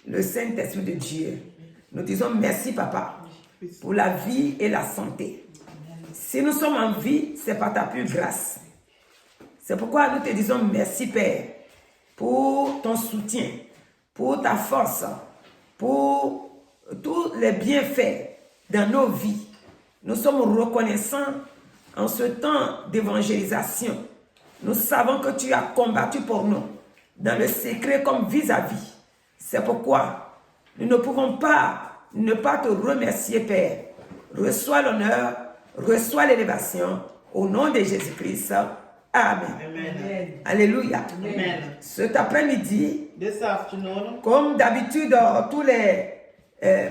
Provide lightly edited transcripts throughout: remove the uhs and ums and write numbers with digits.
le Saint-Esprit de Dieu. Nous disons merci, Papa, pour la vie et la santé. Si nous sommes en vie, c'est par ta pure grâce. C'est pourquoi nous te disons merci, Père, pour ton soutien, pour ta force, pour tous les bienfaits dans nos vies. Nous sommes reconnaissants en ce temps d'évangélisation. Nous savons que tu as combattu pour nous, dans le secret comme vis-à-vis. C'est pourquoi nous ne pouvons pas ne pas te remercier, Père. Reçois l'honneur, reçois l'élévation, au nom de Jésus-Christ. Amen. Amen. Alléluia. Amen. Cet après-midi, This afternoon, comme d'habitude, tous les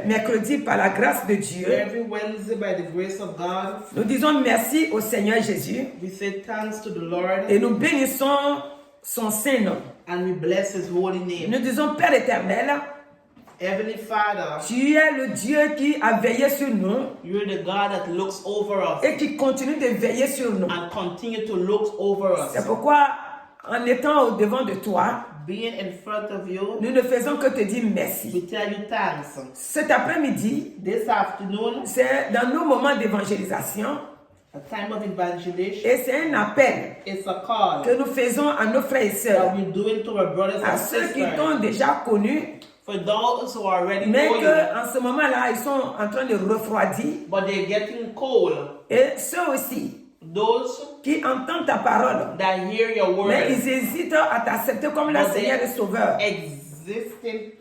mercredis, par la grâce de Dieu, every Wednesday by the grace of God, nous disons merci au Seigneur Jésus we say thanks to the Lord et nous bénissons son saint nom. and we bless His holy name. Nous disons Père éternel, Heavenly Father, tu es le Dieu qui a veillé sur nous you're the God that looks over us et qui continue de veiller sur nous. and continue to look over C'est us. pourquoi, en étant au devant de toi, Being in front of you, nous ne faisons que te dire merci. we tell you thanks. Cet après-midi, This afternoon, c'est dans nos moments d'évangélisation a time of evangelization, et c'est un appel it's a call que nous faisons à nos frères et that sœurs, we're doing to our brothers à and ceux qui sisters. t'ont déjà connus, For those who already mais know you, qu'en ce moment-là, ils sont en train de refroidir, but they're getting cold. et ceux aussi Those qui entendent ta parole, that hear your word, mais ils hésitent à t'accepter comme leur but Seigneur et Sauveur. existing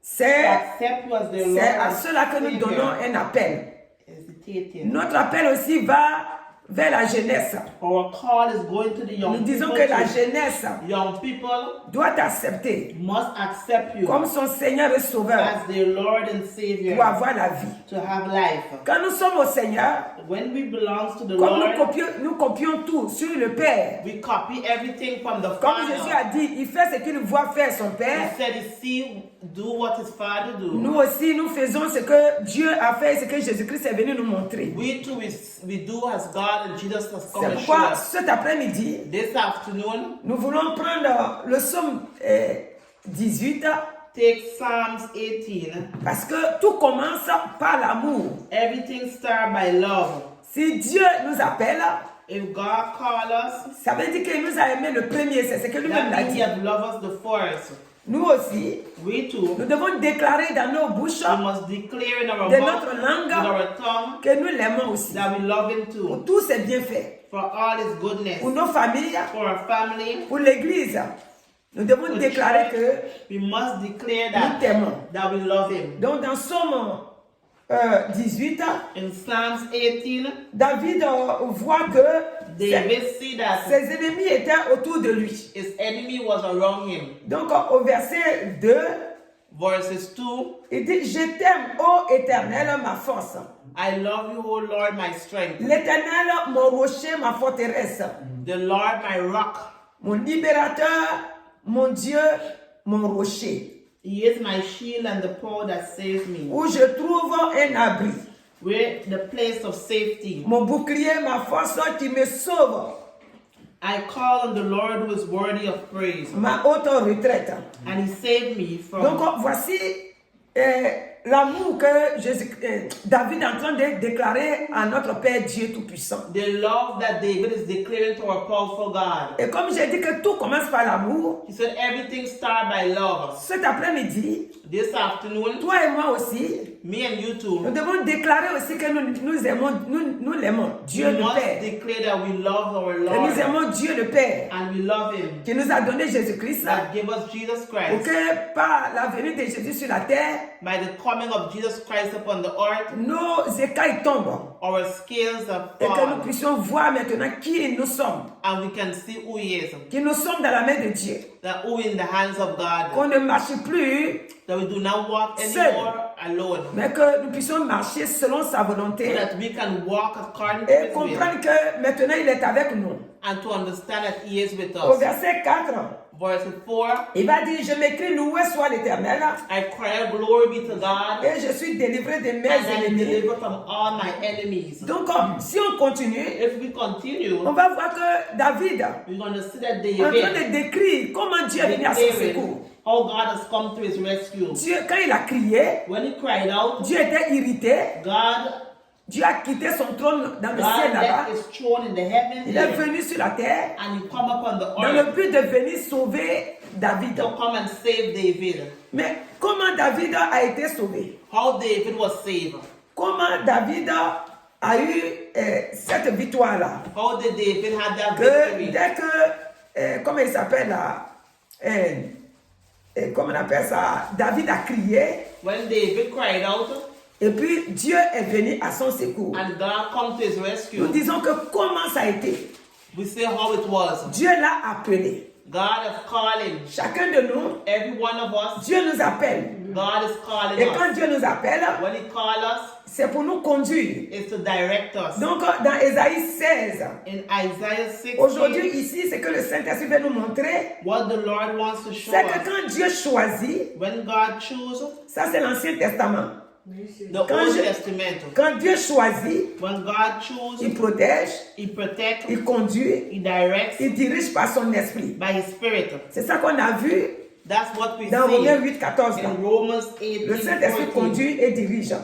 C'est accept you as their Lord à and cela que nous donnons Savior. un appel. Hesitating. Notre appel aussi va vers la jeunesse. Our call is going to the Nous young disons people. que la too. jeunesse Young people doit t'accepter must accept you comme son Seigneur et Sauveur as their Lord and Savior pour avoir la vie. to have life. Quand nous sommes au Seigneur, When we belong to the comme Lord, nous copions tout sur le Père. we copy everything from the Comme Jésus Father. a dit, il fait ce qu'il voit faire son He Père. said, "See, do what His Father do." Nous aussi, nous faisons ce que Dieu a fait, ce que Jésus-Christ est venu nous montrer. We too, we do as God and Jesus has come C'est to show pourquoi us. cet après-midi, This afternoon, nous voulons prendre le psaume 18 take Psalms 18. parce que tout commence par l'amour. Everything starts by love. Si Dieu nous appelle, If God called us, ça veut dire qu'il nous a aimé le premier, c'est ce que lui-même that l'a means He dit. has loved us the first. Nous aussi, We too, nous devons déclarer dans nos bouches we must declare in our de mouth, notre with langue, our tongue, que nous l'aimons aussi. that we love Him Pour too. tous ses bienfaits, For all His goodness, pour nos familles, for our family, pour l'Église. Nous devons for the déclarer church, que we must declare nous t'aimons. that we love Him. Donc dans Psaume 18, In Psalms 18, David voit que David see that ses ennemis étaient autour de lui. his enemy was around him. Donc au verset 2, Verses 2, il dit, je t'aime, ô Éternel, ma force. I love you, O Lord, my strength. L'Éternel, mon rocher, ma forteresse. The Lord, my rock. Mon libérateur, mon Dieu, mon rocher. He is my shield and the power that saves me. Où je trouve un abri. Where the place of safety. Mon bouclier, ma force qui me sauve. I call on the Lord who is worthy of praise. Ma haute retraite. And He saved me from. Donc voici l'amour que David est en train de déclarer à notre Père Dieu Tout-Puissant. The love that David is declaring to our powerful God. Et comme j'ai dit que tout commence par l'amour, He said everything starts by love. cet après-midi, This afternoon, toi et moi aussi, me and you nous too, devons déclarer aussi que nous aimons, nous l'aimons, Dieu we le must Père. declare that we love our Que nous Lord aimons Dieu le Père, and we love Him. qui nous a donné Jésus-Christ, That gave us Jesus pour Christ. que par la venue de Jésus sur la terre, By the coming of Jesus Christ upon the earth, nos écailles tombent our scales have et que nous fallen, puissions voir maintenant qui nous sommes, and we can see who He is. qui nous sommes dans la main de Dieu, That who in the hands of God. qu'on ne marche plus, That we do not walk Seul. anymore alone. mais que nous puissions marcher selon sa So volonté that we can walk according to et His will. comprendre que maintenant il est avec nous. And to understand that He is with Au us. verset 4, Verse 4, il va dire, je m'écris, loué soit l'Éternel, I cry glory be to God, et je suis délivré de mes and I am ennemis. delivered from all my enemies. Donc, si on continue, If we continue, on va voir que David we're going to see that est en train David de décrire comment Dieu est venu à son secours. how God has come to his rescue. Dieu, quand il a crié, When he cried out, Dieu était irrité. God Dieu a quitté son trône dans le ciel là-bas. left his throne in the heavens Il est venu sur la terre and he come upon the dans le earth but de venir sauver David. to come and save David. Mais comment David a été sauvé? How David was saved. Comment David a eu cette victoire-là? How did David have that Que victory? dès que, comment il s'appelle là? Comment on appelle ça? David a crié. When David cried out Et puis Dieu est venu à son secours. and God come to his Nous rescue, disons que comment ça a été? we say how it was. Dieu l'a appelé. God has called him. Chacun de nous, Every one of us, Dieu nous appelle. God is calling Et quand us. Dieu nous appelle, When he called us, c'est pour nous conduire. it's to direct us. Donc dans Ésaïe 16, In Isaiah 16, aujourd'hui ici, c'est que le Saint-Esprit veut nous montrer. what the Lord wants to show C'est que us, quand Dieu choisit, when God chooses ça c'est l'Ancien Testament. the Quand Old je- Testament, Quand Dieu choisit, when God chooses, il protège, he protects, il conduit, he directs il dirige par son esprit. by his Spirit. C'est ça qu'on a vu That's what we dans Romains see 8, 14. in Romans Le 18, Saint-Esprit 14. conduit et dirige.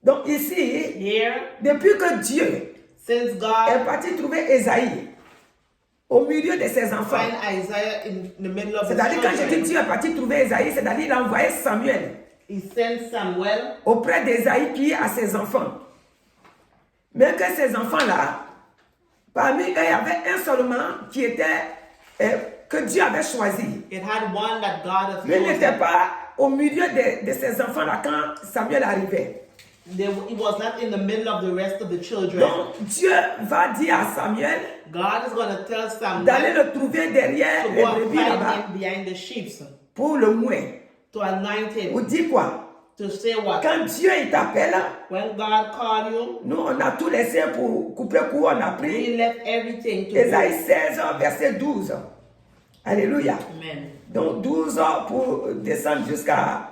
Donc ici, Here, depuis que Dieu since est God parti trouver Ésaïe au milieu de ses enfants, find Isaiah in the middle of the c'est-à-dire quand je dis children, Dieu est parti trouver Ésaïe, c'est-à-dire il a envoyé Samuel he sent Samuel auprès d'Ésaïe qui a ses enfants. Mais que ces enfants-là, parmi eux, il y avait un seulement qui était, que Dieu avait choisi. It had one that God has Mais il n'était chosen. pas au milieu de ces enfants-là quand Samuel arrivait. He was not in the middle of the rest of the children. Donc Dieu va dire à Samuel God is going to tell d'aller Samuel le trouver derrière to les go and brebis find là-bas him behind the sheep, pour le mouer. to anoint Ou him, dit quoi? to say what? Quand Dieu il t'appelle, When God called you, nous on a tout laissé pour couper court, on a pris he left everything to Ésaïe go. 16, verset 12. Alléluia. Amen. Donc 12 pour descendre jusqu'à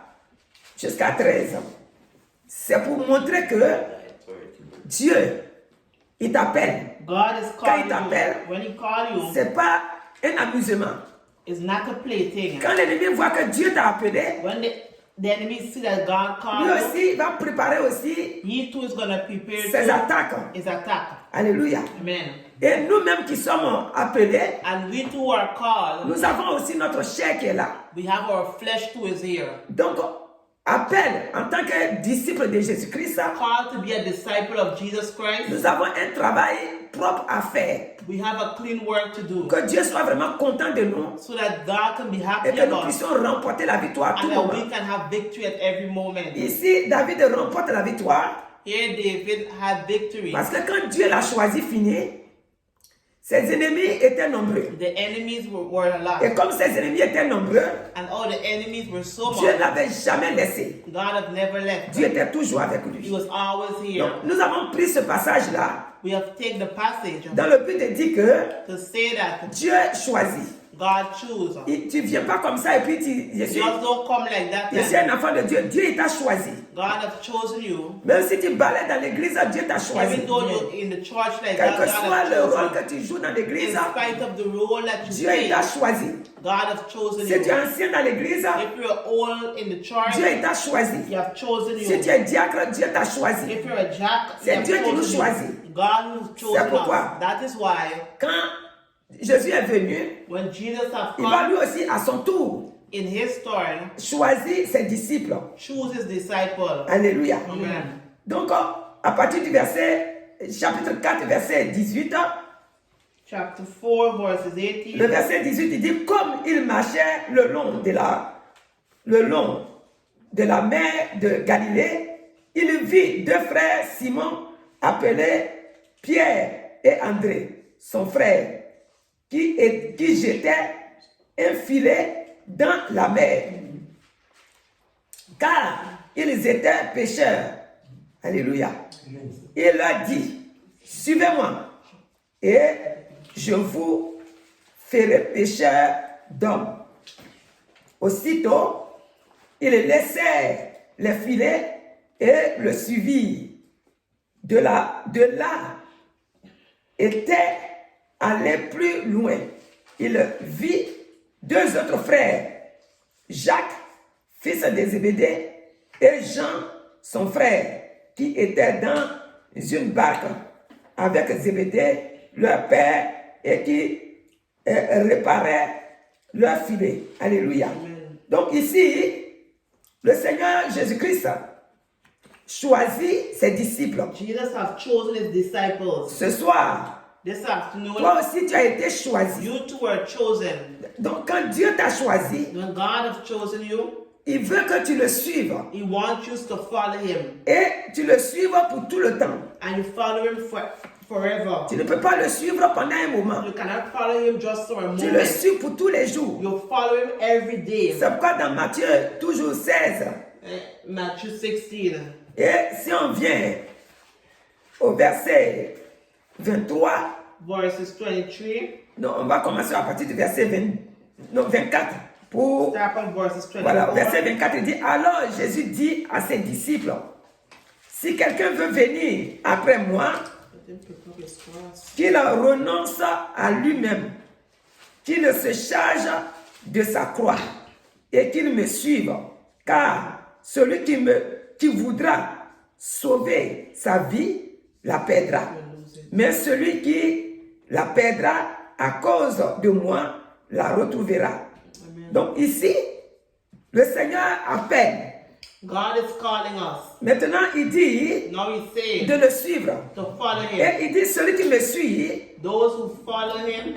13. C'est pour montrer que Dieu, il t'appelle. God is Quand calling il t'appelle, you. When he called you, C'est pas un amusement. it's not a plaything. Quand l'ennemi voit que Dieu t'a appelé, When the enemy see that God lui called you, aussi il va préparer aussi he too is going to prepare ses to attaques. his attack. Alléluia. Amen. Et nous-mêmes qui sommes appelés, And we too are called. nous avons aussi notre chair qui est là. We have our flesh too is here. Donc, appel en tant que disciple de Jésus-Christ, Called to be a disciple of Jesus Christ. nous avons un travail propre à faire. We have a clean work to do. Que Dieu soit vraiment content de nous So that God can be et happy que nous about us. puissions remporter la victoire à tout And that moment. we can have victory at every moment. Ici, David remporte la victoire Here David had victory. parce que quand Dieu l'a choisi fini, ses ennemis étaient nombreux. The enemies were a lot. Et comme ses ennemis étaient nombreux, And all the enemies were so Dieu ne much. l'avait jamais laissé. God had never left. Dieu était toujours avec He lui. was always here. Donc, nous avons pris ce passage-là We have taken the passage dans le but de dire que to say that Dieu choisit. God chose. Tu ne viens pas comme ça et puis je You suis just don't come like that. Je suis un enfant de Dieu. Dieu il t'a choisi. God has chosen you. Même si tu balais dans l'église, Dieu t'a choisi. Even though you're in the church like Quel that, que God soit has le rôle chosen que tu joues dans you. l'église, In spite of the role that you Dieu il play, t'a choisi. God has chosen Si tu es you. ancien dans l'église, If you're old in the church, Dieu il t'a choisi. He has chosen Si tu you. es diacre, Dieu t'a choisi. If you're a jack, He C'est has Dieu qui nous chosen choisit. you. God who's C'est chosen pourquoi us. That is why quand Jésus est venu, when Jesus has il va come lui aussi à son tour in His turn, choisir ses disciples. choose His disciple. Alléluia. Amen. Donc, à partir du chapitre 4, verset 18, Chapter 4, verses le 18. verset 18, il dit, comme il marchait le long de la mer de Galilée, il vit deux frères Simon, appelés Pierre et André, son frère, qui jetaient un filet dans la mer, car ils étaient pécheurs. Alléluia. Il leur dit, suivez-moi, et je vous ferai pécheurs d'hommes. Aussitôt, ils laissèrent les filets et le suivirent. De là, était allé plus loin. Il vit deux autres frères, Jacques, fils de Zébédée, et Jean, son frère, qui étaient dans une barque avec Zébédée, leur père, et qui réparaient leur filet. Alléluia. Donc ici, le Seigneur Jésus-Christ choisit ses disciples. Jesus has chosen his disciples. Ce soir, This afternoon, toi aussi tu as été choisi. you two were chosen. Donc quand Dieu t'a choisi, When God has chosen you, il veut que tu le suives. he wants you to follow him. Et tu le suives pour tout le temps. And you follow him forever. Tu ne peux pas le suivre pendant un moment. You cannot follow him just for a Tu le moment. suis pour tous les jours. You follow him every day. C'est pourquoi dans Matthieu, toujours 16, Matthew 16. et si on vient au verset 23, Verses 23. non, on va commencer à partir du verset 24. Pour, Start from verses 24. voilà, verset 24, il dit, alors Jésus dit à ses disciples, si quelqu'un veut venir après moi, qu'il renonce à lui-même, qu'il se charge de sa croix et qu'il me suive, car celui qui voudra sauver sa vie la perdra, mais celui qui la perdra à cause de moi la retrouvera. Donc ici, le Seigneur appelle. God is calling us. Maintenant, il dit Now he's saying de le suivre. to follow him. Et il dit, celui qui me suit, Those who follow him,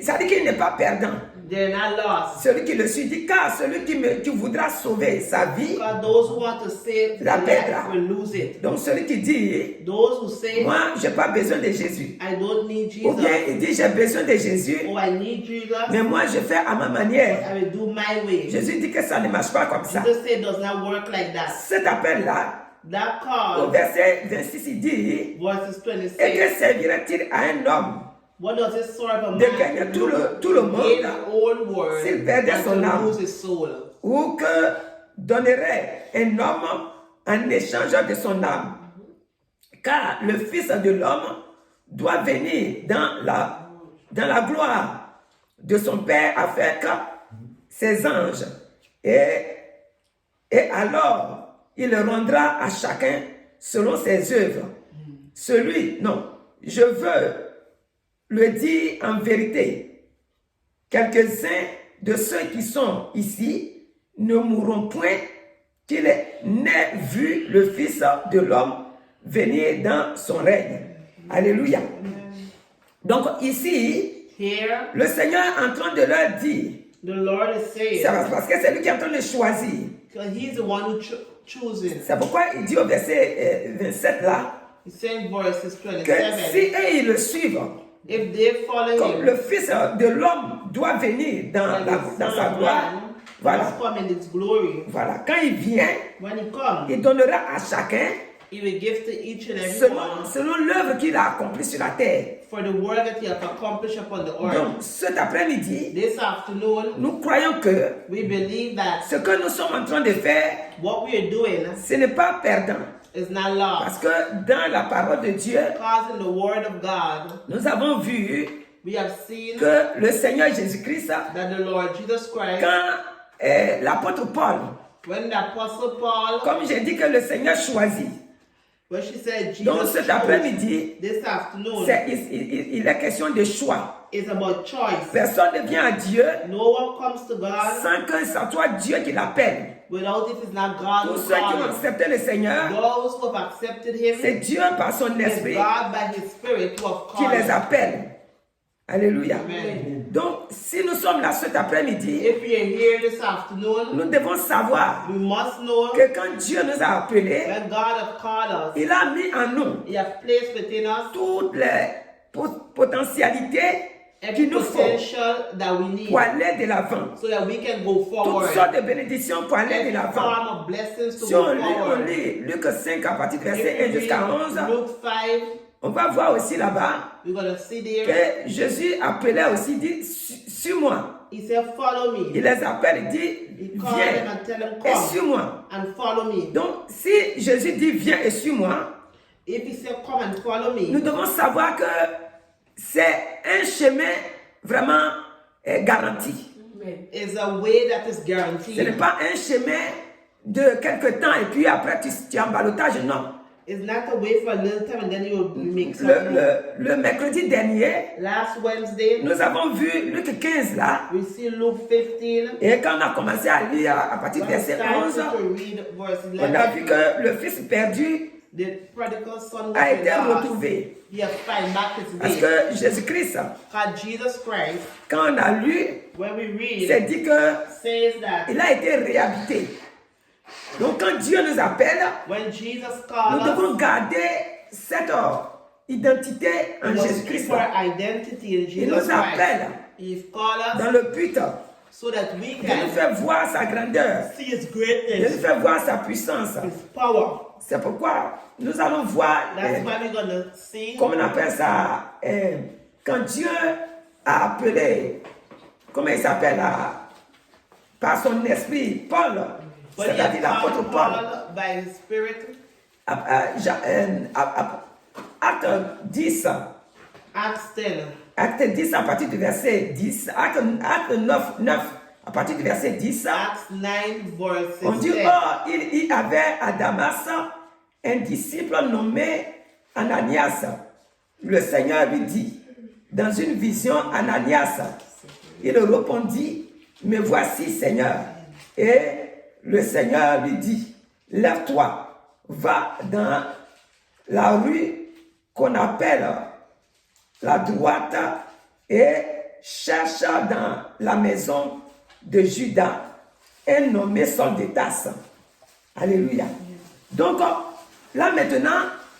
ça dit qu'il n'est pas perdant. they're not lost. Celui qui le suit dit, car celui qui voudra sauver sa vie, Because those who want to save la their perdra. life will lose it. Donc celui qui dit, Those who say, moi, je n'ai pas besoin de Jésus. I don't need Ou bien Jesus, il dit, j'ai besoin de Jésus, or I need Jesus, mais moi, je fais à ma manière. I will do my way. Jésus dit que ça ne marche pas comme ça. Jesus said it does not work like that. Cet appel-là, That au call, verset 26, il dit, verses et 26, que servirait-il à un homme what does it serve a de man gagner to tout le gain monde, the whole world s'il perdait and son to âme? lose his soul? Ou que donnerait un homme en échange de son âme? Car le Fils de l'homme doit venir dans la gloire de son Père avec ses anges. Et alors, il rendra à chacun selon ses œuvres. Je veux le dire en vérité. Quelques-uns de ceux qui sont ici ne mourront point qu'il n'ait vu le Fils de l'homme venir dans son règne. Alléluia. Donc ici, Here, le Seigneur est en train de leur dire, the Lord is saying, c'est parce que c'est lui qui est en train de choisir. because he's the one who chooses. C'est pourquoi il dit au verset 27 là, He's saying verses que 27, si eux ils le suivent, if they follow comme him, le Fils de l'homme doit venir dans sa gloire, voilà, must come in its glory. voilà, quand il vient, When he comes, il donnera à chacun he will give to each and every one selon l'œuvre qu'il a accomplie sur la terre. for the work that he has accomplished upon the earth. Donc cet après-midi, This afternoon, nous croyons que we believe that ce que nous sommes en train de faire, what we are doing ce n'est pas perdant. is not lost. Parce que dans la parole de Dieu, Because in the word of God, nous avons vu we have seen que le Seigneur Jésus-Christ, that the Lord Jesus Christ, quand l'apôtre Paul, when the Apostle Paul, comme j'ai dit que le Seigneur choisit, when she said donc Jesus cet chose, après-midi, this afternoon, il est question de choix. is about choice. Personne ne vient à Dieu No one comes to God sans que ce soit Dieu qui l'appelle. without if it's not God Tous who ceux qui ont calls. accepté le Seigneur, Those who have accepted him, c'est Dieu par son it's esprit God by his Spirit who have qui called les us. appelle. Alléluia. Amen. Donc, si nous sommes là cet après-midi, If we are here this afternoon, nous devons savoir we must know que quand Dieu nous a appelés, when God has called us, il a mis en nous he has placed within us toutes les potentialités every qu'il nous faut potential that we need pour aller de l'avant. so that we can go Toutes forward. sortes de bénédictions pour aller de Every l'avant. form of blessings to Si go on forward. lit Luc 5 à partir du verset If 1 we jusqu'à read 11, Luke 5, on va voir aussi là-bas we're going to see there. que Jésus appelait aussi, dit, suis-moi. He said, follow me. Il les appelle, il dit, He called them viens and tell them, et come suis-moi. and follow me. Donc, si Jésus dit, viens et suis-moi, If he said, come and follow nous me, devons savoir que c'est un chemin vraiment garanti. is a way that is Ce n'est guaranteed. pas un chemin de quelque temps et puis après tu es en ballottage, non. It's not a way for a little time and then you will make something. Le mercredi dernier, Last Wednesday, nous avons vu Luc 15 là. we see Luke 15. Et quand on a commencé à lire à partir du When we verset started 11, to read verse on a vu 11, que le fils perdu the prodigal son a was été lost. retrouvé. He has found back his Parce way. que Jésus-Christ, God, Jesus Christ, quand on a lu, when we read, c'est dit qu'il says that a été réhabité. Donc quand Dieu nous appelle, when Jesus nous called us, devons garder cette identité en we must Jésus-Christ. keep our identity in Il Jesus nous Christ. appelle He's called us dans le but de so that we nous can faire voir sa grandeur, see His de nous greatness, faire voir sa puissance. His power. C'est pourquoi nous allons voir, That's why we're gonna see. comment on appelle ça, quand Dieu a appelé, comment il s'appelle, par son esprit, Paul, But he c'est-à-dire has l'apôtre called Paul, Paul by His Spirit. Acte 10, Acts 10. Acte 10 à partir du verset 10, Acte 9 à partir du verset 10, Acts 9 verse on dit, 10. oh, il y avait à Damas un disciple nommé Ananias. Le Seigneur lui dit, dans une vision, Ananias, il répondit, me voici, Seigneur. Et le Seigneur lui dit, lève-toi, va dans la rue qu'on appelle la droite et cherche dans la maison de Judas un nommé Saul de Tarse. Alléluia. Donc, là maintenant,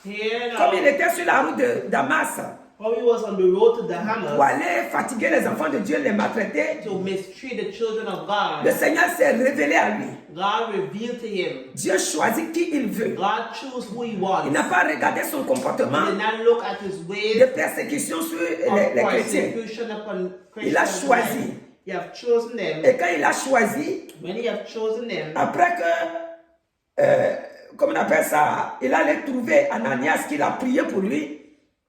Here comme il now, était sur la route de Damas, how he was on the road to pour Damascus aller fatiguer les enfants de Dieu, les maltraiter, to mistreat the children of le God, Seigneur s'est révélé à lui. God revealed to him. Dieu choisit qui il veut. God chose who he Il wants. n'a pas regardé son He comportement did not look at his de ways persécution sur of les chrétiens. persecution upon Il a Christians. choisi. He have chosen them. Et quand il a choisi, When he have chosen them, après que, comment on appelle ça, il allait trouver Ananias qui a prié pour lui,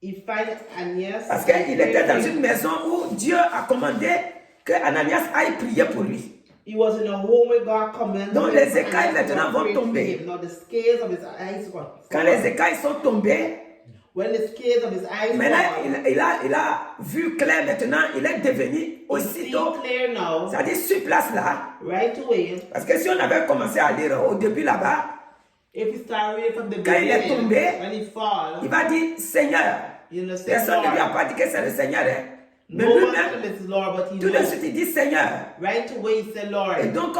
he find Ananias. parce qu'il était dans une maison où Dieu a commandé que Ananias aille prier pour lui. He was in a home where God commanded Donc him les to écailles Ananias to maintenant vont pray to tomber. him. Now the scales of his eyes were Quand les écailles sont tombées, when the scales of his eyes maintenant were il a vu clair maintenant, il est devenu see aussitôt, clear now, c'est-à-dire sur place là, right away. parce que si on avait commencé à lire au début là-bas, If he start reading from the Quand il est beginning, tombé, when he fall, il va dire Seigneur. you understand, Personne ne lui a Lord. pas dit que c'est le Seigneur. Hein. Mais No one lui-même, said it's Lord, but he tout de knows. suite, il dit Seigneur. Right away he said, Lord. Et donc,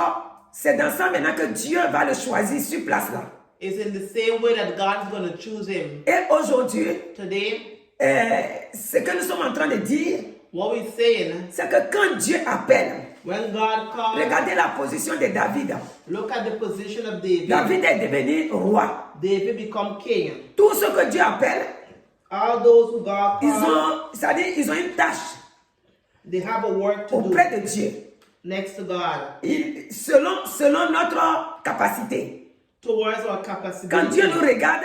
c'est dans ça maintenant que Dieu va le choisir sur place là. It's in the same way that God is going to choose him. Et aujourd'hui, Today, ce que nous sommes en train de dire, what we're saying, c'est que quand Dieu appelle, when God called, regardez la position de David. look at the position of David. David est devenu roi. David become king. Tous ceux que Dieu appelle, All those who God ils called, ont, c'est-à-dire, ils ont une tâche they have a work to do auprès de Dieu. next to God, Selon notre capacité. towards our capacity. Quand Dieu nous regarde,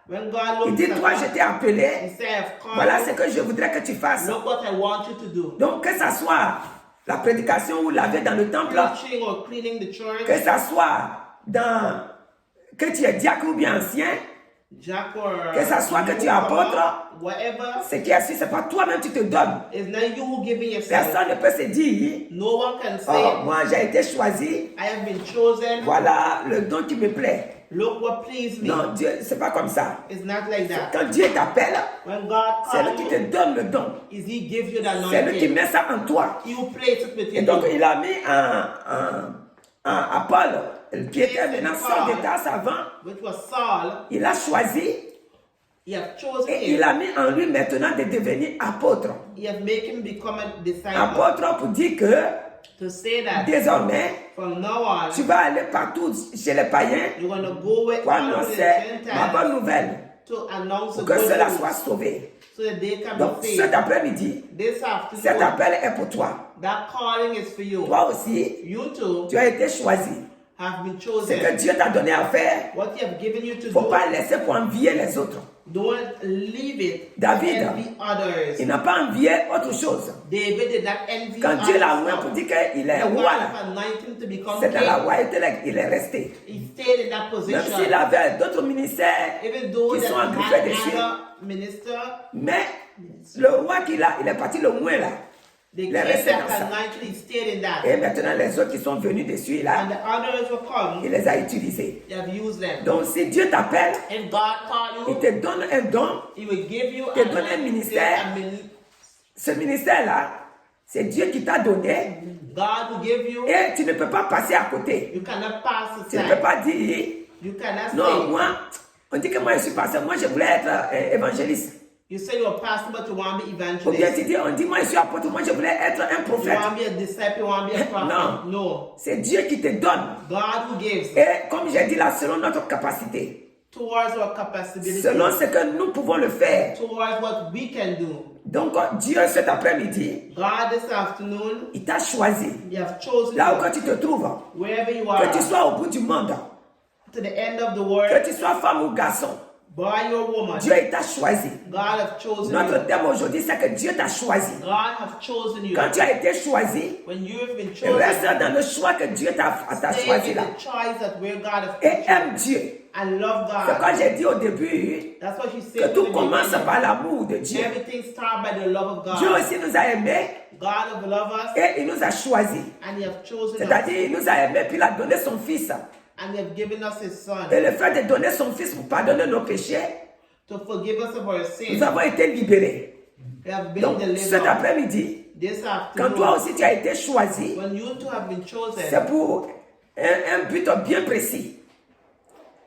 When God il looks dit, at toi, us, je t'ai he appelé. said, I've called Voilà you. ce que je voudrais que tu fasses. Look what I want you to do. Donc, que ça soit la prédication ou laver dans le temple, Preaching or cleaning the church, que ça soit dans, que tu es diacre ou bien ancien, Jack or que ça soit que tu es apôtre, whatever, ce qui est assis, c'est pas toi-même tu te donnes. it's not you who giving yourself. Personne ne peut se dire, No one can say, oh, moi j'ai été choisi, I have been chosen. voilà le don qui me plaît. Look what pleased me. Non, Dieu, c'est pas comme ça. It's not like that. Quand Dieu t'appelle, When God c'est lui calls qui you, te donne le don. is He gives you the C'est lui qui anointing. met ça en toi. He will place it Et within donc, you. il a mis à Paul, qui était maintenant Saul de Tarse avant, Which was Saul. il a choisi He have chosen et il him. a mis en lui maintenant de devenir apôtre. He have made him become a disciple. Apôtre pour dire que To say that désormais, from now on, tu vas aller partout chez les païens you're going to go with pour all the annoncer ma bonne Gentiles nouvelle, to announce the pour que good cela news soit sauvé. so that they can Donc, be cet saved. après-midi, This cet afternoon, appel est pour toi. that calling is for you. Toi aussi, You too tu as été choisi. have been Ce chosen. que Dieu t'a donné à faire, What He have given you to il ne faut do, pas laisser pour envier les autres. don't leave it to David, envy others. il n'a pas envié autre chose. David did not envy Quand Dieu l'a others. oint pour dire qu'il est The roi, God là, have anointed him to become c'est dans la king. royauté là qu'il est resté. He stayed in that Même s'il position. avait d'autres ministères Even though qui that sont he engriffés had dessus, another minister, mais le roi qu'il a, il est parti le moins là. the Il king est resté that dans ça. anointed, he stayed in that. Et maintenant, les autres qui sont venus dessus, là, And the others will come, il les a utilisés. they have used them. Donc, si Dieu t'appelle, If God called il you, te donne un don, He will give you te donne un ministère. Ce ministère-là, c'est Dieu qui t'a donné God will give you. et tu ne peux pas passer à côté. You cannot pass the Tu ne peux time. pas dire, You cannot non, say. moi, on dit que moi je suis pasteur, moi je voulais être évangéliste. You say you're a pastor, but you want to be Ou bien evangelist. tu dis, on dit, moi je suis apôtre, moi je voulais être un You prophète. want to be a disciple, you want to be a prophet. Non. No. C'est Dieu qui te donne. God who gives Et comme j'ai dit là, selon notre capacité, towards our capacity, selon ce que nous pouvons le faire. towards what we can do. Donc Dieu cet après-midi, God this afternoon, il t'a choisi. you have chosen Là où you, tu te trouves, wherever you que are, tu sois au bout du monde, to the end of the world, que tu sois femme ou garçon, boy or woman, Dieu il t'a choisi. God have chosen you. Notre thème aujourd'hui, c'est que Dieu t'a choisi. God have chosen you. Quand tu as été choisi, When you have been chosen, reste dans le choix que Dieu t'a stay choisi in là. the choice that where God has Et put you. aime Dieu. And love C'est God. quand j'ai dit au début That's what you say. que tout commence par l'amour de Dieu. Everything starts by the love of Dieu God. aussi nous a aimés God have loved us, et il nous a choisis. and He have chosen us, C'est-à-dire, il nous a aimés puis il a donné son Fils. and He have given us His Son Et le fait de donner son Fils pour pardonner nos péchés, to forgive us of our nous sins. avons été libérés. We have been Donc, cet delivered. après-midi, This quand toi afternoon, aussi tu as été choisi, when you two have been chosen, c'est pour un but bien précis.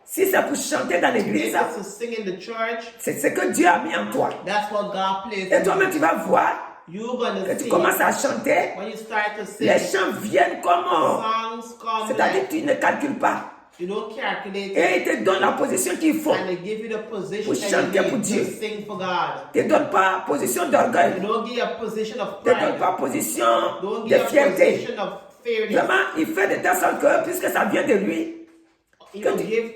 Si c'est pour chanter dans if l'église, it's to sing in the church, c'est ce que Dieu a mis en toi. that's what God placed Et in toi-même, you. tu vas voir You're going que to tu sing. commences à chanter, When you start to sing, les chants viennent comme... songs come C'est-à-dire like, que tu ne calcules pas. you don't calculate it, Et il te donne la position qu'il faut. and they give you the position Pour that chanter you pour need Dieu. to sing for God. Il ne te donne pas position d'orgueil. You don't give you a position of Il ne te donne pride. pas position Don't de give you a fierté. position of fairness. Vraiment, il fait de telle sorte que, puisque ça vient de lui, He will give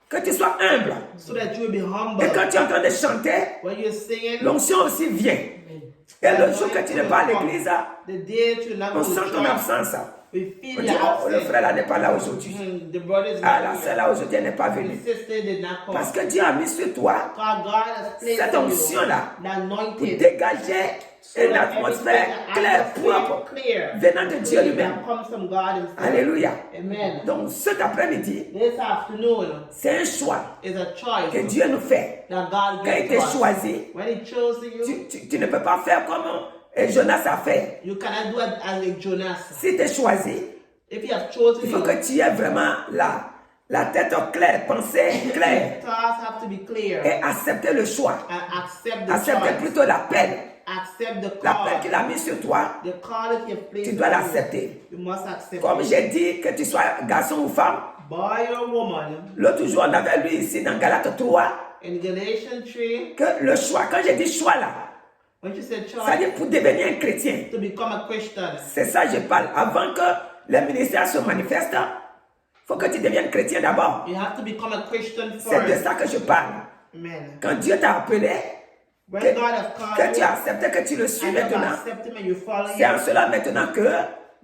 que tu sois humble. so that you will be humble. Et quand tu es en train de chanter, When you're singing, l'onction aussi vient. Et le jour que tu n'es pas à l'église, the day that you're not on going sent to ton church, absence. we On feel dit, your oh, le absence. frère là n'est pas là aujourd'hui. The brother is Ah, la not sœur here. là aujourd'hui, elle n'est pas The venue. sister did not come. Parce que Dieu a mis sur toi God has placed cette in you onction-là the pour anointing dégager so une that atmosphère everything, claire, atmosphere propre, clear, venant de Dieu lui-même. that comes from God Himself. Alléluia. Amen. Donc cet après-midi, This afternoon c'est un choix is a choice que Dieu nous fait. that God Quand il gives to t'est us. choisi, When He chose you, tu ne peux pas faire comme Jonas a fait. you cannot do it as like Jonas. Si tu es choisi, If you have chosen il faut you, que tu aies vraiment la tête claire, pensée claire thoughts have to be clear et accepter le choix. and accept the Accepter choice. plutôt l'appel. Accept the L'appel call. qu'il a mis sur toi, The call that He has placed tu dois on you. l'accepter. You must accept Comme it. j'ai dit, que tu sois garçon ou femme, Boy or woman, l'autre jour on avait lu ici dans Galates 3 in Galatians 3, que le choix, quand j'ai dit choix là, when you said ça choice dit pour devenir un chrétien. to become a Christian, C'est ça que je parle. Avant que les ministères se manifestent, il faut que tu deviennes chrétien d'abord. you have to become a Christian C'est de first. ça que je parle. Amen. Quand Dieu t'a appelé, When que, God has que called tu you, as accepté, que tu le suis and you maintenant, accept Him and you follow c'est en Him, cela maintenant que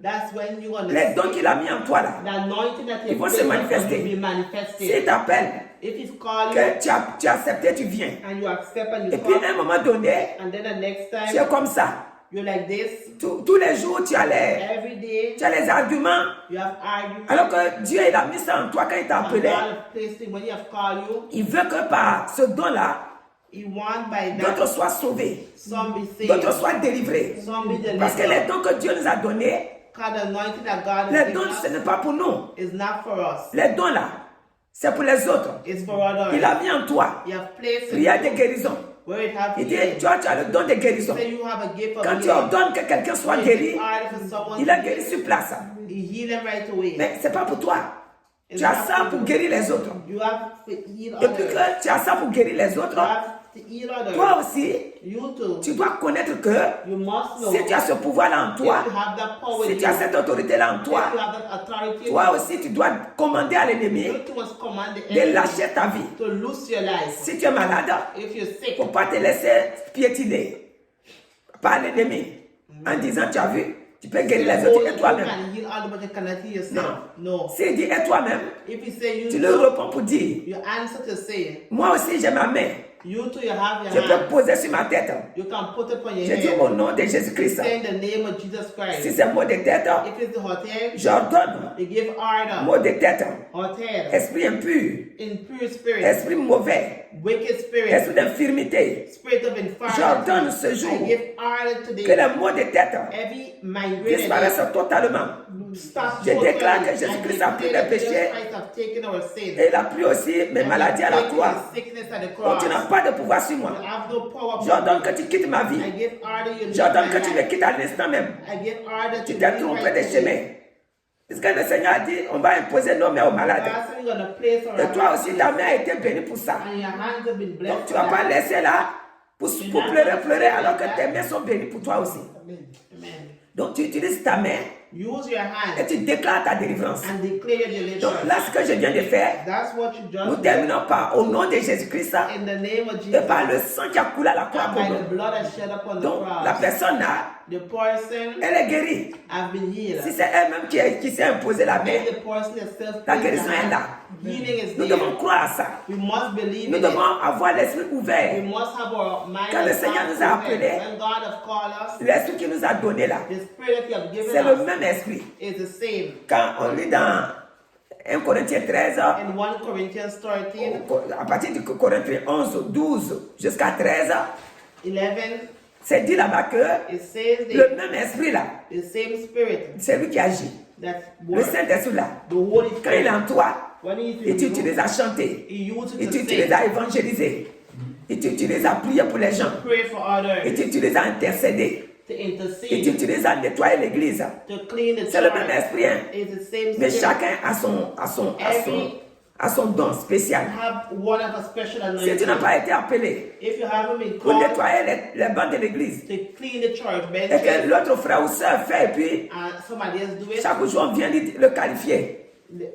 that's when you're going les to dons qu'il a mis en toi là, the anointing that He Ils vont placed se upon you manifester. will be manifested. s'il t'appelle, If He's called you que tu as accepté, tu viens. and you accept and Et you puis à come, un moment donné, and then the next tu time es comme ça. you're like this, Tous les jours, tu as every day les arguments. you have arguments. Alors que Dieu il a mis ça en toi quand il t'a And appelé. God has placed it when He has called you. Il veut que par ce don-là, He wants by d'autres that soient sauvés, some be saved, d'autres soient délivrés. some be Parce que les delivered. dons que Dieu nous a donnés, Because the anointing that God has les given dons, ce us n'est pas pour nous. is not for us, Les dons là, c'est pour les autres. it's for others. Il a mis en toi You have placed prière it de guérison. where it has Il dit, healing. toi, tu as le don de guérison. Say you have a gift of Quand tu healing. ordonnes que quelqu'un soit When guéri, you order for someone il to a guéri heal, sur place. He heal them right away. Mais ce n'est pas pour toi. It's Tu as not ça for pour you. guérir les autres. You have to heal Et puis others. que tu as ça pour guérir les autres, You have to eat others. Toi aussi, You too. tu dois connaître que You must know si tu as ce pouvoir-là en toi, if you have that power si in tu as you, cette autorité-là en if toi, you have that authority in toi you, aussi, tu dois commander à l'ennemi you too must command the de enemy lâcher ta vie. to lose your life. Si tu es malade, If you're il sick, ne faut pas te laisser piétiner par l'ennemi en disant, tu as vu, tu peux guérir les autres et you toi-même. can heal all but you cannot heal yourself. No. S'il dit, et toi-même, If you say you tu le too, réponds pour dire, you answer to say, moi aussi j'ai ma main, you too, you have je your peux hand. poser sur ma tête. You can put it on your Je dis head. au nom de Jésus-Christ. Say in the name of Jesus Si Christ. c'est mot de tête, If it's the hot head, j'ordonne, you give order. mot de tête, Hot head. esprit impur, Impure spirit. esprit mauvais, Wicked spirit. esprit d'infirmité. Spirit of infirmity. J'ordonne ce jour I give order que today. les maux de tête Every migraine disparaissent totalement. stop. Je déclare que Jésus-Christ a pris les péchés taken our sins. et il a pris aussi mes maladies à la Taken croix. the sickness at the Donc cross. tu n'as pas de pouvoir sur moi. You have no power. J'ordonne que tu quittes ma vie. I give order you leave J'ordonne my que tu me life. quittes à l'instant même. I give order Tu to t'es leave trompé right de away. chemin. Parce que le Seigneur a dit, on va imposer nos mains aux malades. That's how you're gonna place our Et toi hands aussi, on ta this. main a été bénie pour ça. And your hands have been blessed. Donc tu ne vas pas laisser là pour pleurer alors que tes mains sont bénies pour toi aussi. Amen. Donc tu utilises ta main Use your et hand tu déclares ta délivrance. and declare your Donc deliverance. là, ce que je viens de faire, That's what you nous just did. terminons par au nom de Jésus-Christ In the name of et Jesus. par le sang qui a coulé à la croix And pour by the nous. blood I shed upon the Donc la cross. personne là, The person elle est guérie. have been healed. Si c'est elle-même qui s'est imposé la main, If the person itself la placed guérison the est hand, là. healing is Nous there. devons croire à ça. We must believe Nous in devons it. avoir l'esprit We ouvert. must have our mind Quand le and Seigneur heart nous a open. appelés, When God has called us, L'esprit qui nous a donné là, the spirit that you have given c'est le us même esprit. is the same. Quand on lit dans 1 Corinthiens 13, In 1 Corinthians 13, à partir du Corinthiens 11, 12 jusqu'à 13, 11, c'est dit là-bas que it says le that même esprit là, the same spirit c'est lui qui agit. that Le works, Saint-Esprit là, the Holy quand il est Spirit, en toi, when He is il in you, t'utilise à chanter, He uses il it to t'utilise sing, à évangéliser, il t'utilise à prier pour les gens, pray for il others, t'utilise à intercéder, to il intercede, t'utilise à nettoyer l'église. to clean the C'est le même church. esprit, hein? It's the same Mais spirit. chacun a son don spécial. Have one of a special Si tu anointing. n'as pas été appelé If you haven't been pour called nettoyer les bancs de l'église, to clean the church et benches, que l'autre frère ou soeur fait, et puis and somebody else do it, chaque jour on vient le qualifier.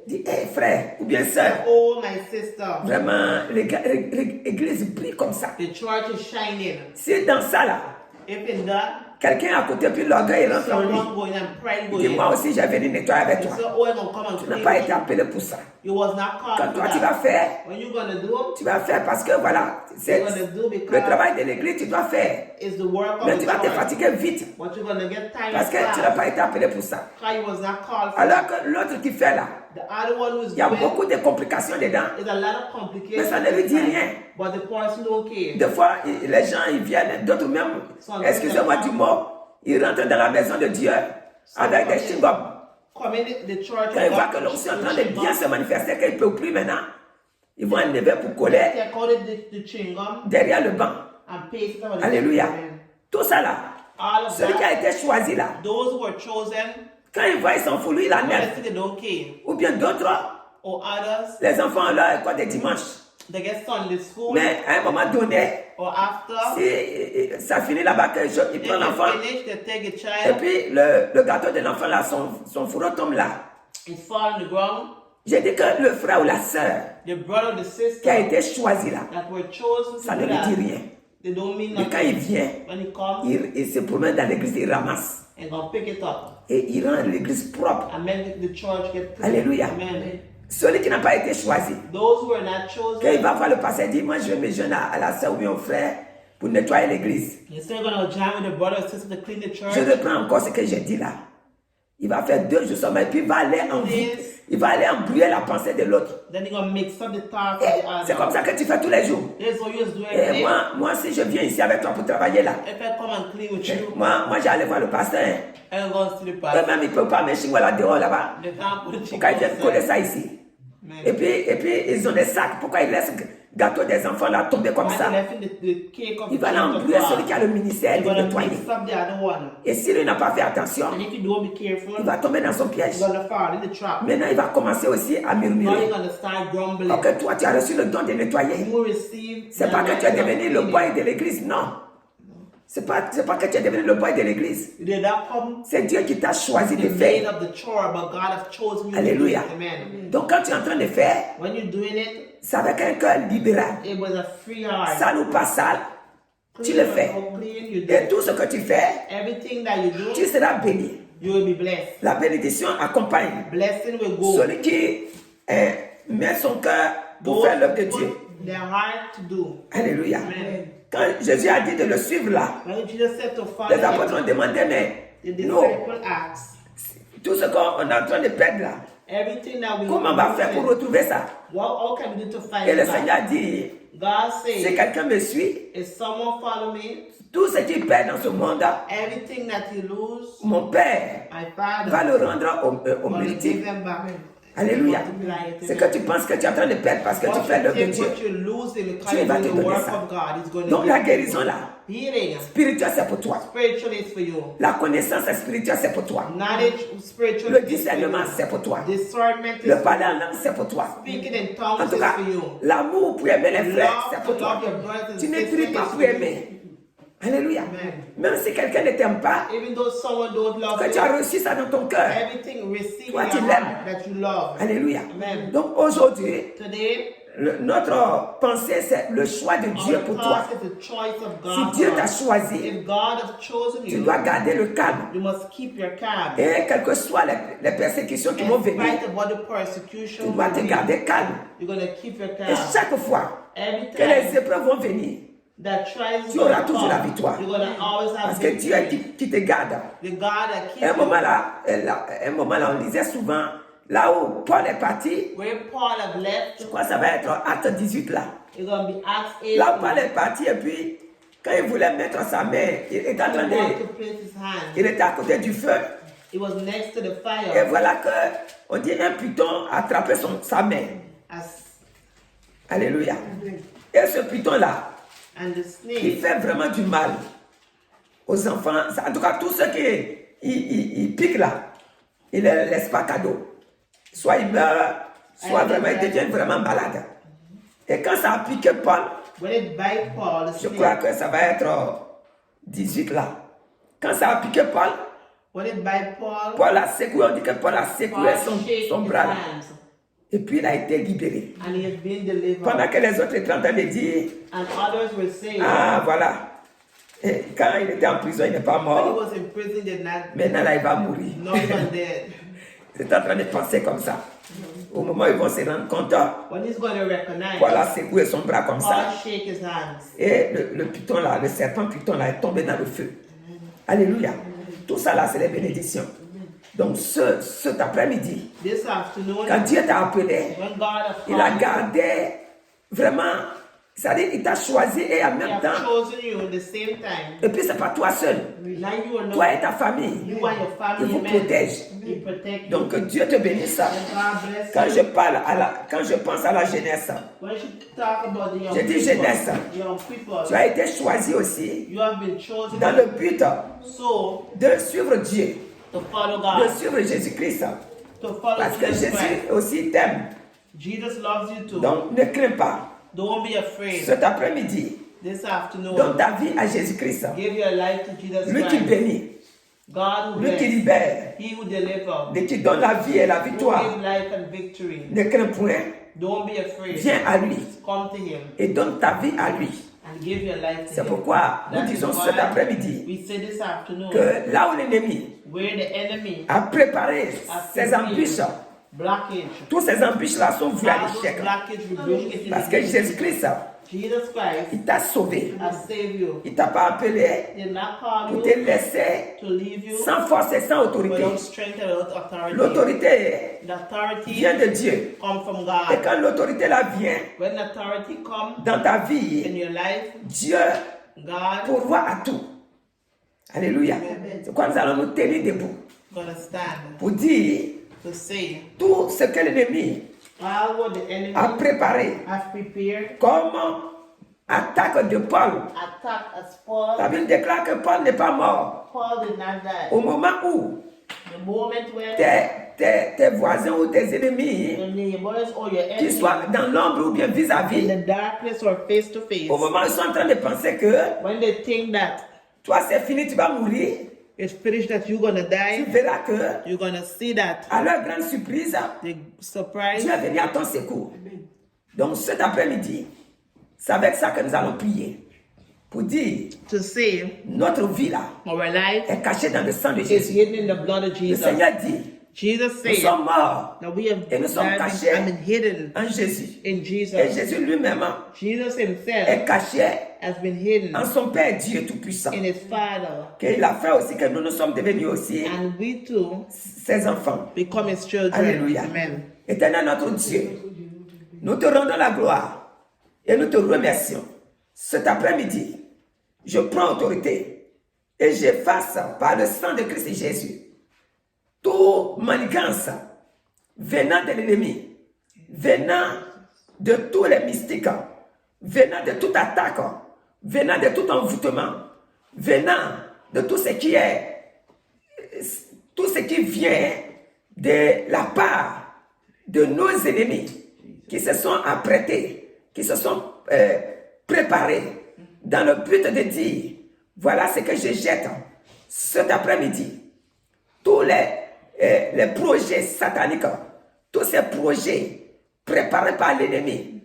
Dit, hé frère ou bien soeur, oh my sister, vraiment l'église brille comme ça. the church is shining. Si dans ça là, If in that, quelqu'un à côté puis l'orgueil rentre en lui, someone going and pride il dit going, moi aussi j'ai venu nettoyer avec you toi. say, oh, I'm gonna come and Tu n'as clean pas it. été appelé pour ça. You was not Quand called for toi tu vas that. faire, What you gonna do tu vas faire parce que voilà, c'est You're gonna do because le travail de l'église tu dois faire. is the work of Mais the tu vas te church. fatiguer vite But you're gonna get tired parce que tu n'as fast. pas été appelé pour ça. Because you was not called for Alors que l'autre qui fait là, the other one who's il y a doing beaucoup de complications dedans. is a lot of complications. Mais ça ne veut dire rien. But the person don't care. Des fois, les gens ils viennent, d'autres même, excusez-moi du mot, ils rentrent dans la maison de Dieu avec des chewing-gums. Come in the church. Quand ils voient que l'homme est en train de bien se manifester, qu'il ne peut plus maintenant, ils vont enlever pour coller Take out the chewing gum derrière le banc. and paste it on the Alléluia. Amen. Tout ça là, All of celui qui a that, été choisi là, those who were chosen, quand ils voient, ils s'en foutent, lui il when enlève. they don't care. Ou bien d'autres, Or others, les enfants ont leur école de dimanche. they get Sunday school. Mais à un moment donné, Or after, si ça finit là-bas, qu'il if prend l'enfant, they finish, they take a et child, puis le gâteau de l'enfant là, son fourreau tombe là. it fall on the ground. J'ai dit que le frère ou la sœur The brother, the qui a sister été choisi là, that were chosen ça to ne do lui that, dit rien. they don't mean Mais quand il nothing. vient, When he comes, il se promène dans l'église, il ramasse. and gonna pick it up. Et il rend l'église propre. And then the church get clean. Alléluia. Amen. Celui qui n'a pas été choisi, Those who were not quand il chosen, va voir le pasteur, il dit, moi je vais me joindre à la sœur ou bien au frère pour nettoyer l'église. instead of gonna join with the brother or sister to clean the church, Je reprends encore ce que j'ai dit là. Il va faire 2 jours seulement et puis il va aller il va aller embrouiller la pensée de l'autre. then you're gonna mix up the thoughts Et of the c'est comme other. ça que tu fais tous les jours. That's what you just do Et every day. moi si je viens ici avec toi pour travailler là, If I come and clean with you, moi j'allais voir le pasteur. Hein. I'm gonna see the pastor. Eux-mêmes, ils ne peuvent pas me chinguer là dehors là-bas. They can't put the chicken Pourquoi ils viennent coller outside. ça ici? Amen. Et puis ils ont des sacs. Pourquoi ils laissent gâteau des enfants là tomber comme Why ça. they left the cake of Il the va children of l'embrouiller celui God? qui a le ministère You're de gonna nettoyer. mix up the other one. Et s'il n'a pas fait attention, And if you don't be careful, il va tomber dans son piège. you're gonna fall in the trap. Maintenant, il va commencer aussi à Now murmurer. you're gonna start grumbling. Ok, toi, tu as reçu le don de nettoyer. You receive C'est the pas que tu es right of devenu le cleaning. boy de l'église, non. C'est pas que tu es devenu le boy de l'église. You did not come C'est Dieu qui t'a choisi de the faire. maid of the chore, but God has chosen you to do Alléluia. it. Amen. Donc, quand tu es en train de faire, When you're doing it, c'est avec un cœur libéral. it was a free heart. Sale ou pas sale, tu le fais. or clean, you do Et it. tout ce que tu fais, Everything that you do, tu seras béni. you will be blessed. La bénédiction accompagne Blessing will go. celui qui met son cœur pour Those faire l'œuvre de who Dieu. put their heart to do. Alléluia. Amen. Quand Jésus a dit de le suivre là, When Jesus said to follow les apôtres ont him, demandé, mais the nous, disciple asked, tout ce qu'on est en train de perdre là, everything that we comment on va faire pour retrouver ça? how can we do to find Et le God? Seigneur dit, God si said, quelqu'un me suit, if someone follow me, tout ce qu'il perd dans ce monde, everything that he lose, mon Père my va Father le rendre au will give multiple. them back. Alléluia. Multiply it. C'est que tu penses que tu es en train de perdre parce que tu What fais you l'œuvre de take, Dieu. what you lose in the Dieu va te the donner work ça. of God is going to Donc give la you. guérison là, Healing, spirituelle c'est pour toi. spiritual is for you. La connaissance spirituelle c'est pour toi. Knowledge, spiritual Le is for discernement you. c'est pour toi. Discernment is Le for parler you. en langue c'est pour toi. Speaking in En tongues tout is cas, for you. l'amour pour aimer les frères Love c'est pour to toi. love your brothers and Tu ne sisters pries is pas for pour you. aimer. Alléluia. Amen. Même si quelqu'un ne t'aime pas, Even though someone don't love que tu you, as reçu ça dans ton cœur. everything receive Toi, in tu your l'aimes. heart that you love. Alléluia. Amen. Donc aujourd'hui, Today, notre pensée c'est le choix de Dieu our pour toi. thought is the choice of Si God. Dieu t'a for us. choisi, If God has chosen tu you, dois garder le calme. you must keep your calm. Et quelles que soient les persécutions qui vont In venir, spite of what the tu persecution dois te will be, garder calme. you're going to keep your Et calm. chaque fois Every que les time épreuves vont venir, that tries tu to auras toujours la come, victoire. you're going to always have Parce que Dieu est victory. qui te garde. The God that keeps Un moment you. là, on lisait souvent, là où Paul est parti, Where Paul have left, je crois que ça va être Acte 18 là. it's going to be Acts 8. Là où Paul est parti et puis, quand il voulait mettre sa main, il était en train He wanted de... to place his hand. Il était à côté du feu. It was next to the Et fire. voilà que, on dit un python a attrapé sa main. As, Alléluia. Et ce python-là, and the il snake, fait vraiment du mal aux enfants. En tout cas, tous ceux qui il piquent là, il ne les laisse pas cadeau. Soit ils meurent, soit vraiment ils deviennent vraiment malades. Et quand ça a piqué Paul, when it bite Paul, the je crois snake, que ça va être 18 là. Quand ça a piqué Paul, when it bite Paul, Paul a secoué, on dit que Paul a secoué Paul shake son his bras là. hands, Et puis il a été libéré. and he has been delivered. Pendant que les autres étaient en train de dire, And others were saved. ah voilà. Et quand il était en prison, il n'est pas When he mort. was in prison, he did not. Maintenant là, il va mourir. Not even dead. C'est en train de penser comme ça. Au moment où ils vont se rendre compte, When he's going to recognize, Paul a secoué son bras comme Paul ça. shake his hands. Et le python là, le serpent python là, est tombé dans le feu. Alléluia. Tout ça là, c'est les bénédictions. Donc cet après-midi, This afternoon, quand Dieu t'a appelé, when God has il a called you, gardé vraiment, c'est-à-dire il t'a choisi et en He même has temps, chosen you at the same time. et puis c'est pas toi seul, Now you alone. toi et ta famille, You and your il family, vous amen. protège. He protect you. Donc Dieu te bénisse. And God bless Quand you. je parle quand je pense à la jeunesse, When you talk about the young je dis people, jeunesse. young people, Tu as été choisi aussi you have been chosen dans le but so de suivre Dieu, to follow de God, suivre Jésus-Christ. to follow Parce que Jesus Jésus Christ. aussi t'aime. Jesus loves you too. Donc ne crains pas. Don't be afraid. Cet après-midi, This afternoon, donne ta vie à Jésus-Christ. give your life to Jesus Lui qui Christ. bénit, God who lui qui bless, libère, He who delivers, lui qui donne la vie et la who victoire. give life and victory. Ne crains point. Don't be afraid. Viens à lui Come to Him et donne ta vie à lui. and give your life to C'est Him. pourquoi nous That is disons why cet après-midi we say this afternoon, que là où l'ennemi where the enemy a préparé has ses embûches, blockage, tous ces embûches-là sont vues à all those l'échec. blockage rebuke it in Parce the que name of Jésus-Christ, Jesus Christ il t'a sauvé. has saved you. Il t'a pas appelé Did not call pour you te laisser to leave you sans force et sans autorité. without strength and without authority. L'autorité The authority vient de Dieu. come from Et God. quand l'autorité là vient When authority comes dans ta in vie, your life, Dieu God pourvoit à tout. Alléluia. C'est quoi nous allons nous tenir debout gonna stand pour dire to say tout ce que l'ennemi All what the enemy a préparé has prepared, comme attaque de Paul. attack as Paul. La Bible déclare que Paul n'est pas mort. Paul did not die. Au moment où The moment when tes voisins ou tes ennemis, your neighbors or your qu'ils enemies soient dans l'ombre ou bien in vis-à-vis, the darkness or face to face, au moment où ils sont en train de penser que when they think that toi c'est fini, tu vas mourir, it's finished, that you're gonna tu die, verras que, you're gonna see that à leur grande surprise, the surprise. Dieu est venu à ton secours. Donc cet après-midi, c'est avec ça que nous allons prier. Pour dire, To say notre vie là our life est cachée dans le sang de is Jésus. hidden in the blood of Le Jesus. Seigneur dit, Jesus nous said sommes morts that we have et nous sommes died cachés and been hidden en Jésus. in Et Jesus. Jésus lui-même Jesus est himself caché has been hidden en son Père Dieu Tout-Puissant. in his Father, Qu'il a fait aussi que nous nous sommes devenus aussi and we too ses enfants. become his children. Alléluia. Amen. Éternel notre Dieu, nous te rendons la gloire et nous te remercions. Cet après-midi, je prends autorité et j'efface par le sang de Christ Jésus toute manigance venant de l'ennemi, venant de tous les mystiques, venant de toute attaque, venant de tout envoûtement, venant de tout ce qui vient de la part de nos ennemis qui se sont apprêtés, qui se sont préparés dans le but de dire, voilà ce que je jette cet après-midi. Tous les projets sataniques, tous ces projets préparés par l'ennemi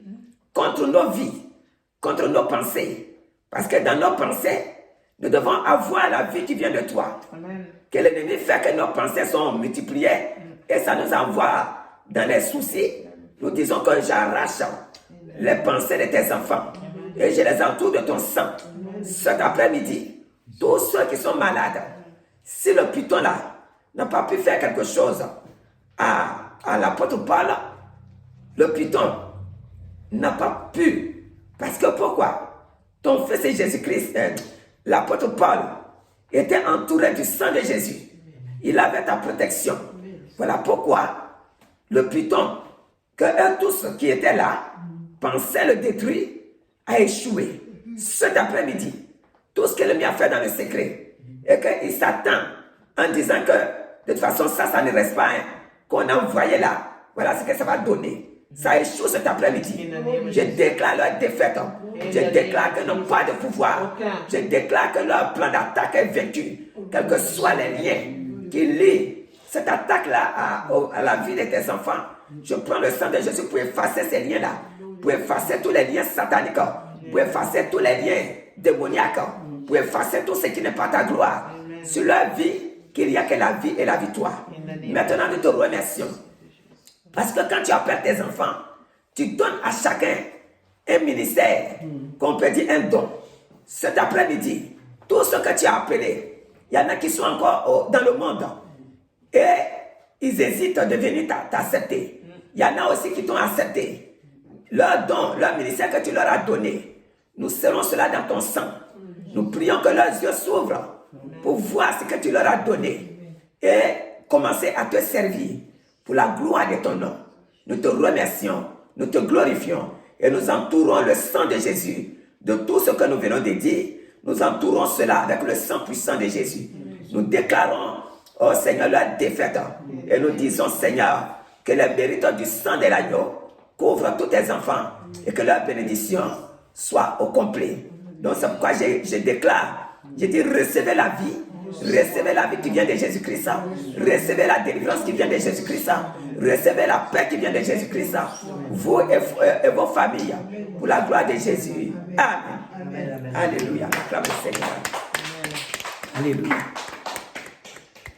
contre nos vies, contre nos pensées. Parce que dans nos pensées, nous devons avoir la vie qui vient de toi. Amen. Que l'ennemi fait que nos pensées sont multipliées et ça nous envoie dans les soucis. Nous disons que j'arrache les pensées de tes enfants et je les entoure de ton sang. Cet après-midi, tous ceux qui sont malades, si le python là n'a pas pu faire quelque chose à l'apôtre Paul, le python n'a pas pu. Parce que pourquoi? Ton fils Jésus-Christ, l'apôtre Paul, était entouré du sang de Jésus. Il avait ta protection. Voilà pourquoi le python, que eux tous qui étaient là, pensaient le détruire, a échoué. Cet après-midi, tout ce que l'ennemi a fait dans le secret, et qu'il s'attend en disant que de toute façon, ça ne reste pas qu'on a envoyé là. Voilà ce que ça va donner. Ça échoue cet après-midi. Je déclare leur défaite. Je déclare qu'ils n'ont pas de pouvoir. Je déclare que leur plan d'attaque est vaincu. Quels que soient les liens qui lient cette attaque-là à la vie de tes enfants, je prends le sang de Jésus pour effacer ces liens-là, pour effacer tous les liens sataniques, pour effacer tous les liens démoniaques, pour effacer tout ce qui n'est pas ta gloire. Sur leur vie, qu'il n'y a que la vie et la victoire. Maintenant, nous te remercions. Parce que quand tu appelles tes enfants, tu donnes à chacun un ministère, qu'on peut dire un don. Cet après-midi, tout ce que tu as appelé, il y en a qui sont encore dans le monde et ils hésitent de venir t'accepter. Il y en a aussi qui t'ont accepté. Leur don, leur ministère que tu leur as donné, nous serons cela dans ton sang. Nous prions que leurs yeux s'ouvrent pour voir ce que tu leur as donné et commencer à te servir pour la gloire de ton nom. Nous te remercions, nous te glorifions et nous entourons le sang de Jésus de tout ce que nous venons de dire. Nous entourons cela avec le sang puissant de Jésus. Nous déclarons, oh Seigneur, la défaite et nous disons, Seigneur, que les mérites du sang de l'agneau couvrent tous tes enfants et que leur bénédiction soit au complet. Donc c'est pourquoi je déclare, je dis recevez la vie qui vient de Jésus-Christ, recevez la délivrance qui vient de Jésus-Christ, recevez la paix qui vient de Jésus-Christ, vous et vos familles, pour la gloire de Jésus. Amen. Alléluia. Acclame le Seigneur. Alléluia.